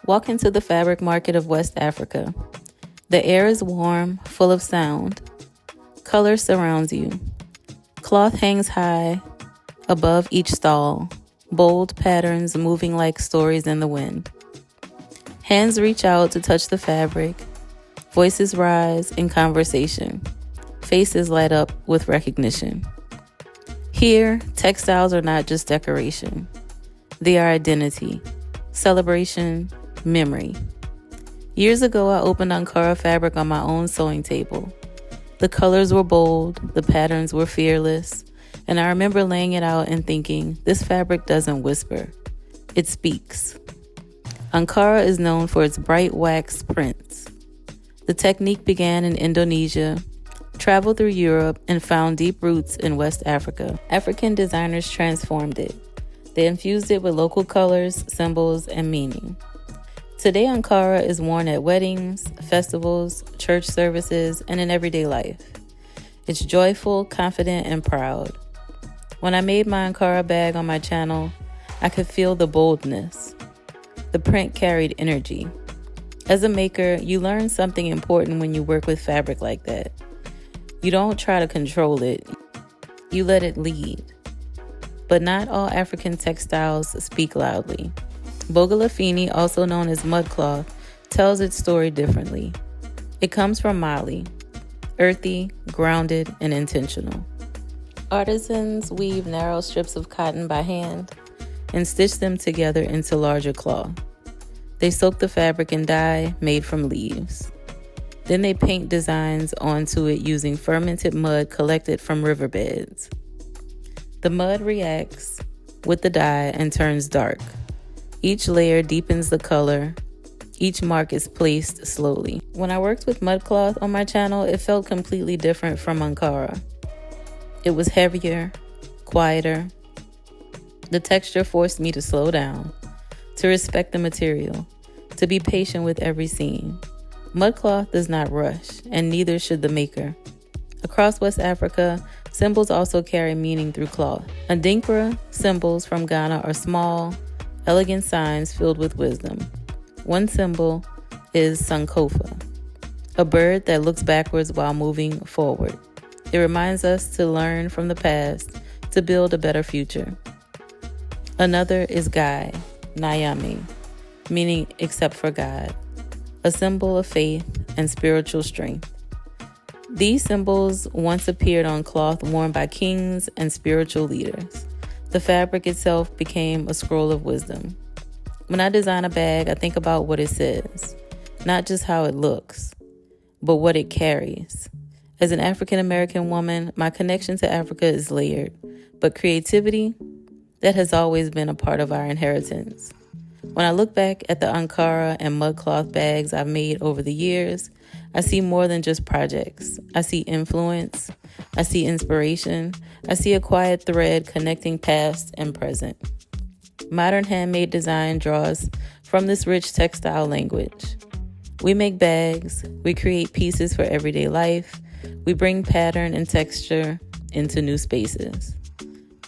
Walk into the fabric market of West Africa. The air is warm, full of sound. Color surrounds you. Cloth hangs high above each stall, bold patterns moving like stories in the wind. Hands reach out to touch the fabric. Voices rise in conversation. Faces light up with recognition. Here, textiles are not just decoration. They are identity, celebration, memory. Years ago, I opened Ankara fabric on my own sewing table. The colors were bold, the patterns were fearless, and I remember laying it out and thinking, this fabric doesn't whisper, it speaks. Ankara is known for its bright wax prints. The technique began in Indonesia, traveled through Europe, and found deep roots in West Africa. African designers transformed it. They infused it with local colors, symbols, and meaning. Today, Ankara is worn at weddings, festivals, church services, and in everyday life. It's joyful, confident, and proud. When I made my Ankara bag on my channel, I could feel the boldness. The print carried energy. As a maker, you learn something important when you work with fabric like that. You don't try to control it. You let it lead. But not all African textiles speak loudly. Bogolanfini, also known as mudcloth, tells its story differently. It comes from Mali, earthy, grounded, and intentional. Artisans weave narrow strips of cotton by hand and stitch them together into larger cloth. They soak the fabric in dye made from leaves. Then they paint designs onto it using fermented mud collected from riverbeds. The mud reacts with the dye and turns dark. Each layer deepens the color. Each mark is placed slowly. When I worked with mudcloth on my channel, it felt completely different from Ankara. It was heavier, quieter. The texture forced me to slow down, to respect the material, to be patient with every seam. Mudcloth does not rush, and neither should the maker. Across West Africa, symbols also carry meaning through cloth. Adinkra symbols from Ghana are small, elegant signs filled with wisdom. One symbol is Sankofa, a bird that looks backwards while moving forward. It reminds us to learn from the past to build a better future. Another is Gai, Nyami, meaning except for God, a symbol of faith and spiritual strength. These symbols once appeared on cloth worn by kings and spiritual leaders. The fabric itself became a scroll of wisdom. When I design a bag, I think about what it says, not just how it looks, but what it carries. As an African American woman, my connection to Africa is layered, but creativity, that has always been a part of our inheritance. When I look back at the Ankara and mudcloth bags I've made over the years, I see more than just projects. I see influence. I see inspiration. I see a quiet thread connecting past and present. Modern handmade design draws from this rich textile language. We make bags. We create pieces for everyday life. We bring pattern and texture into new spaces.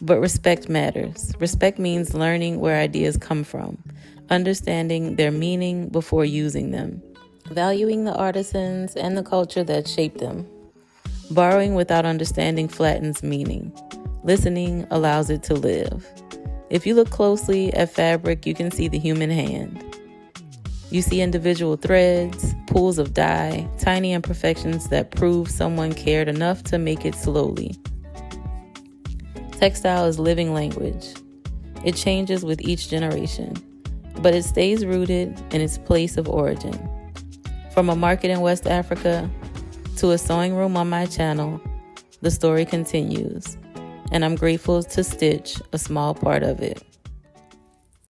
But respect matters. Respect means learning where ideas come from, understanding their meaning before using them, valuing the artisans and the culture that shaped them. Borrowing without understanding flattens meaning. Listening allows it to live. If you look closely at fabric, you can see the human hand. You see individual threads, pools of dye, tiny imperfections that prove someone cared enough to make it slowly. Textile is living language. It changes with each generation, but it stays rooted in its place of origin. From a market in West Africa to a sewing room on my channel, the story continues, and I'm grateful to stitch a small part of it.